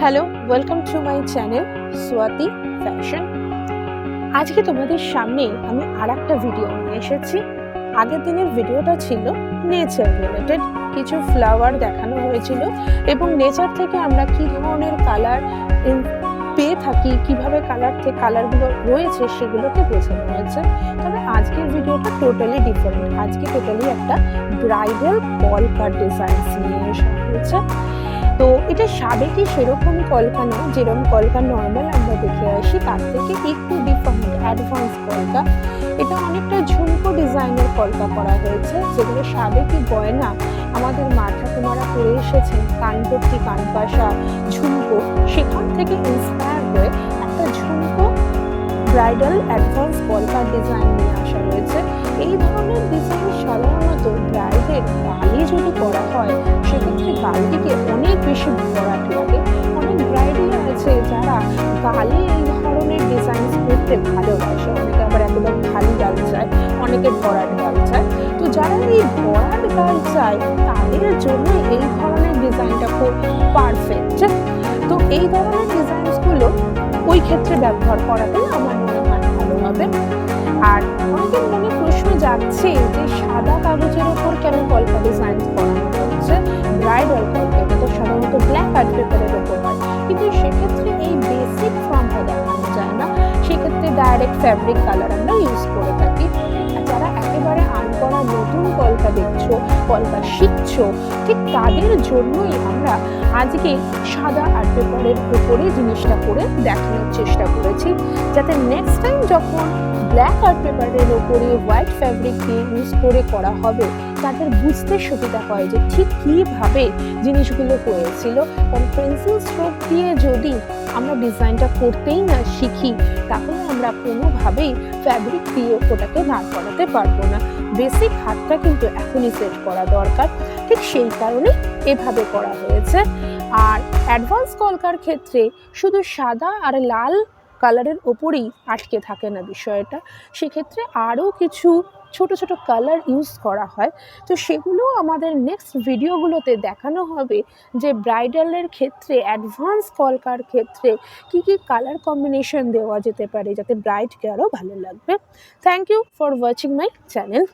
Hello, welcome to my channel Swati fashion. আজকে তোমাদের সামনে আমি আরেকটা ভিডিও নিয়ে এসেছি। আগের দিনের ভিডিওটা ছিল নেচার রিলেটেড, কিছু ফ্লাওয়ার দেখানো হয়েছিল এবং নেচার থেকে আমরা কী ধরনের কালার পেয়ে থাকি, কীভাবে কালারগুলো রয়েছে সেগুলোকে বোঝানো হয়েছে। তবে আজকের ভিডিওটা টোটালি ডিফারেন্ট। আজকে টোটালি একটা ব্রাইডাল কলকা ডিজাইনস নিয়ে আসা হয়েছে। তো এটা সাবেকি সেরকম কলকা নয়, যেরকম কলকা নর্মাল আমরা দেখে আসি তার থেকে একটু ডিফারেন্ট অ্যাডভান্স কলকা। এটা অনেকটা ঝুমকো ডিজাইনের কলকা করা হয়েছে, যেগুলো সাবেকি গয়না আমাদের মা ঠাকুমারা পরে এসেছেন, কানভর্তি, কানপাশা, ঝুমকো, সেখান থেকে ইন্সপায়ার হয়ে একটা ঝুমকো ব্রাইডাল অ্যাডভান্স কলকার ডিজাইন নিয়ে আসা হয়েছে। এই ধরনের ডিজাইন সাধারণত ব্রাইডের গালে যদি করা হয় সেক্ষেত্রে গালটিকে অনেক বেশি ভরাট লাগে। অনেক ব্রাইডই আছে যারা গালে এই ধরনের ডিজাইন করতে ভালোবাসে, অনেকে আবার একদম খালি গাল চায়, অনেকে ভরাট গাল চায়। তো যারা এই ভরাট গাল চায় তাদের জন্য এই ধরনের ডিজাইনটা খুব পারফেক্ট। তো এই ধরনের ডিজাইনসগুলো ওই ক্ষেত্রে ব্যবহার করাতে আমার মনে হয় ভালো হবে। আর অনেকের মনে প্রশ্ন যাচ্ছে যে সাদা কাগজের ওপর কেন কলকা ডিজাইন করানো হচ্ছে? ব্রাইডাল কলকা এটা তো সাধারণত ব্ল্যাক আর্ট পেপারের ওপর হয়, কিন্তু সেক্ষেত্রে এই বেসিক ফর্মটা দেখানো যায় না। সেক্ষেত্রে ডাইরেক্ট ফ্যাব্রিক কালার আমরা ইউজ করে থাকি। আর যারা একেবারে আনকরা নতুন কলকা দেখছো, কলকা শিখছো, ঠিক তাদের জন্যই আমরা আজকে সাদা আর্ট পেপারের উপরে জিনিসটা করে দেখানোর চেষ্টা করেছি, যাতে নেক্সট টাইম যখন ব্ল্যাক আর্ট পেপারের ওপরে হোয়াইট ফ্যাব্রিক দিয়ে ইউজ করে করা হবে তাদের বুঝতে সুবিধা হয় যে ঠিক কীভাবে জিনিসগুলো হয়েছিল। কারণ পেন্সিল স্ট্রোক দিয়ে যদি আমরা ডিজাইনটা করতেই না শিখি তাহলে আমরা কোনোভাবেই ফ্যাব্রিক দিয়ে ওটাকে দাঁড় করাতে পারবো না। বেসিক হাতটা কিন্তু এখনই সেট করা দরকার, ঠিক সেই কারণে এভাবে করা হয়েছে। আর অ্যাডভান্স কলকার ক্ষেত্রে শুধু সাদা আর লাল কালারের ওপরেই আটকে থাকে না বিষয়টা, সেক্ষেত্রে আরও কিছু ছোট ছোট কালার ইউজ করা হয়। তো সেগুলো আমাদের নেক্সট ভিডিওগুলোতে দেখানো হবে যে ব্রাইডালের ক্ষেত্রে অ্যাডভান্স কলকার ক্ষেত্রে কী কী কালার কম্বিনেশন দেওয়া যেতে পারে যাতে ব্রাইডকে আরও ভালো লাগবে। Thank you for watching my channel.